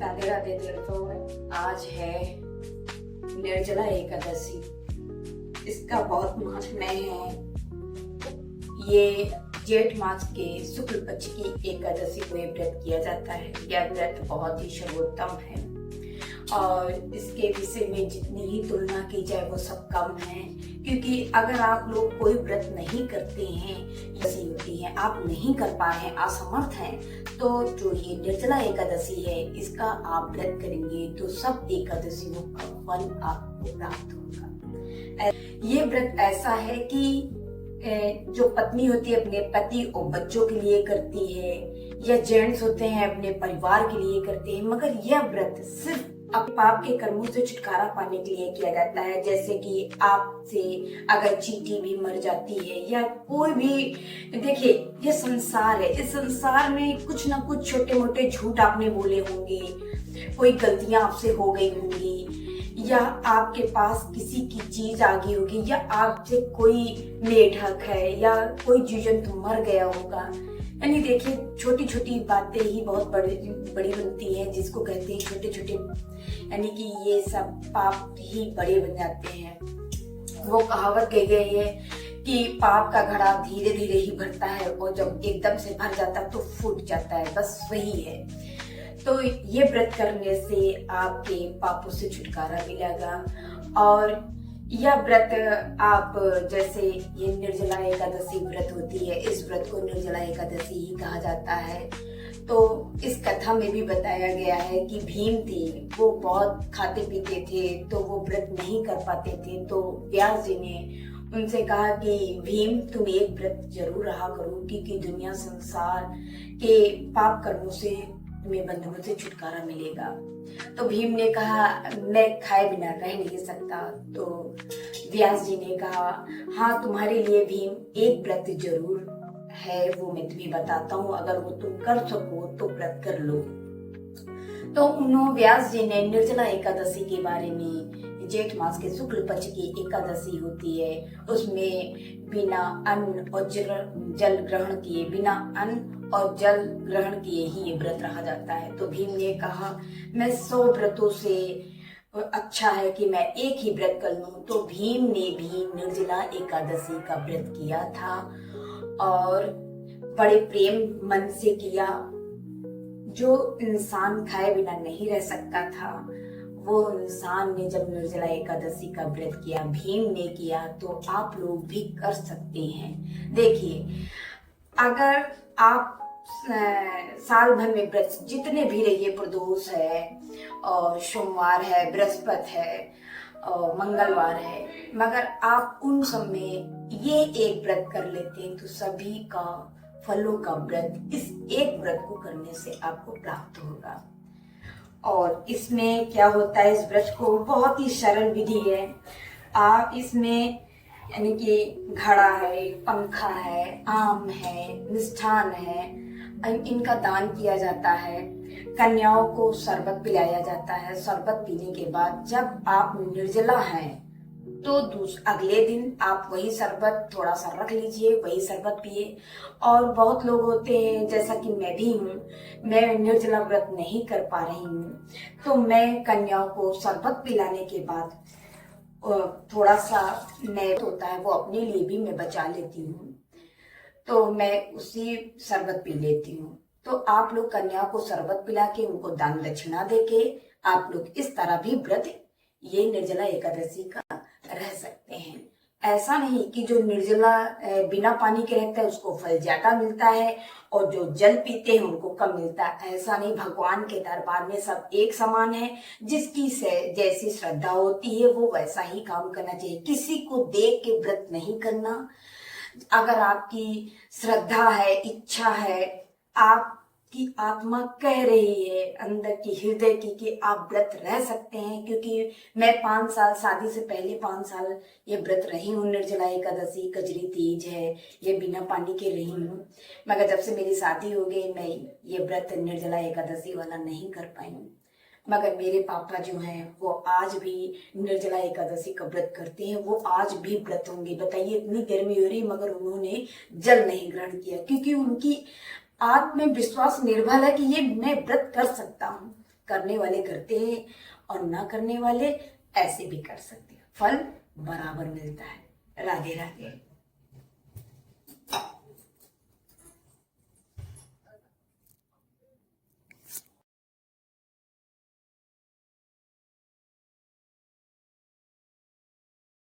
राधे राधे दोस्तों, आज है निर्जला एकादशी। इसका बहुत महत्व है। ये जेठ मास के शुक्ल पक्ष की एकादशी को ये व्रत किया जाता है। यह व्रत बहुत ही सर्वोत्तम है और इसके विषय में जितनी ही तुलना की जाए वो सब कम है, क्योंकि अगर आप लोग कोई व्रत नहीं करते हैं, ऐसी होती है आप नहीं कर पा रहे हैं, असमर्थ हैं, तो जो ये निर्जला एकादशी है इसका आप व्रत करेंगे तो सब एकादशियों का फल आपको प्राप्त होगा। ये व्रत ऐसा है कि जो पत्नी होती है अपने पति और बच्चों के लिए करती है, या जेंट्स होते हैं अपने परिवार के लिए करते हैं, मगर यह व्रत सिर्फ अपने पाप के कर्मों से छुटकारा पाने के लिए किया जाता है। जैसे कि आपसे अगर चींटी भी मर जाती है या कोई भी, देखिए ये संसार है, इस संसार में कुछ ना कुछ छोटे मोटे झूठ आपने बोले होंगे, कोई गलतियां आपसे हो गई होंगी, या आपके पास किसी की चीज आ गई होगी, या आपसे कोई मेढक है या कोई जीव जंतु मर गया होगा। यानी देखिए छोटी छोटी बातें ही बहुत बड़ी बनती हैं, जिसको कहते हैं छोटे छोटे, यानी कि ये सब पाप ही बड़े बन जाते हैं। वो कहावत कही गई है कि पाप का घड़ा धीरे धीरे ही भरता है और जब एकदम से भर जाता है तो फूट जाता है, बस वही है। तो ये व्रत करने से आपके पापों से छुटकारा मिलेगा। और यह व्रत आप, जैसे ये निर्जला एकादशी व्रत होती है, इस व्रत को निर्जला एकादशी ही कहा जाता है। तो इस कथा में भी बताया गया है कि भीम थे, वो बहुत खाते पीते थे तो वो व्रत नहीं कर पाते थे, तो व्यास जी ने उनसे कहा कि भीम तुम एक व्रत जरूर रहा करो, क्योंकि दुनिया संसार के पाप कर्मों से तुम्हें बंधनों से छुटकारा मिलेगा। तो भीम ने कहा मैं खाए बिना रह नहीं सकता। तो व्यास जी ने कहा हाँ तुम्हारे लिए भीम एक व्रत जरूर है, वो मैं तुम्हें बताता हूँ, अगर वो तुम कर सको तो व्रत कर लो। तो उन्होंने व्यास जी ने निर्जला एकादशी के बारे में, जेठ मास के शुक्ल पक्ष की एकादशी होती है, उसमें बिना अन्न और जल ग्रहण किए, बिना अन्न और जल ग्रहण किए ही ये व्रत रहा जाता है। तो भीम ने कहा मैं 100 व्रतों से अच्छा है कि मैं एक ही व्रत कर लूं। तो भीम ने भी निर्जला एकादशी का व्रत किया था और बड़े प्रेम मन से किया। जो इंसान खाए बिना नहीं रह सकता था, वो इंसान ने जब निर्जला एकादशी का व्रत किया, भीम ने किया, तो आप लोग भी कर सकते हैं। देखिए अगर आप साल भर में व्रत जितने भी रहिए, प्रदोष है और सोमवार है, बृहस्पति है और मंगलवार है, मगर आप उन सब में ये एक व्रत कर लेते हैं तो सभी का फलों का व्रत इस एक व्रत को करने से आपको प्राप्त होगा। और इसमें क्या होता है, इस व्रत को बहुत ही सरल विधि है। आप इसमें यानी कि घड़ा है, पंखा है, आम है, मिष्ठान है, इनका दान किया जाता है। कन्याओं को शरबत पिलाया जाता है। शरबत पीने के बाद जब आप निर्जला हैं तो अगले दिन आप वही शरबत थोड़ा सा रख लीजिए, वही शरबत पिए। और बहुत लोग होते हैं, जैसा कि मैं भी हूँ, मैं निर्जला व्रत नहीं कर पा रही हूँ, तो मैं कन्याओं को शरबत पिलाने के बाद थोड़ा सा नैवेद्य होता है वो अपने लिए भी मैं बचा लेती हूँ, तो मैं उसी शरबत पी लेती हूँ। तो आप लोग कन्याओं को शरबत पिला के उनको दान दक्षिणा देके आप लोग इस तरह भी व्रत ये निर्जला एकादशी का रह सकते हैं। ऐसा नहीं कि जो निर्जला बिना पानी के रहता है उसको फल ज्यादा मिलता है और जो जल पीते हैं उनको कम मिलता है, ऐसा नहीं। भगवान के दरबार में सब एक समान है। जिसकी जैसी श्रद्धा होती है वो वैसा ही काम करना चाहिए। किसी को देख के व्रत नहीं करना। अगर आपकी श्रद्धा है, इच्छा है, आपकी आत्मा कह रही है अंदर की हृदय की कि आप व्रत रह सकते हैं, क्योंकि मैं 5 साल, शादी से पहले 5 साल ये व्रत रही हूँ। निर्जला एकादशी, कजरी तीज है, ये बिना पानी के रही हूँ, मगर जब से मेरी शादी हो गई मैं ये व्रत निर्जला एकादशी वाला नहीं कर पाई हूँ। मगर मेरे पापा जो हैं वो आज भी निर्जला एकादशी का व्रत करते हैं, वो आज भी व्रत होंगे। बताइए इतनी गर्मी हो रही मगर उन्होंने जल नहीं ग्रहण किया, क्योंकि उनकी आत्म में विश्वास निर्भर है कि ये मैं व्रत कर सकता हूँ। करने वाले करते हैं और ना करने वाले ऐसे भी कर सकते हैं, फल बराबर मिलता है। राधे राधे।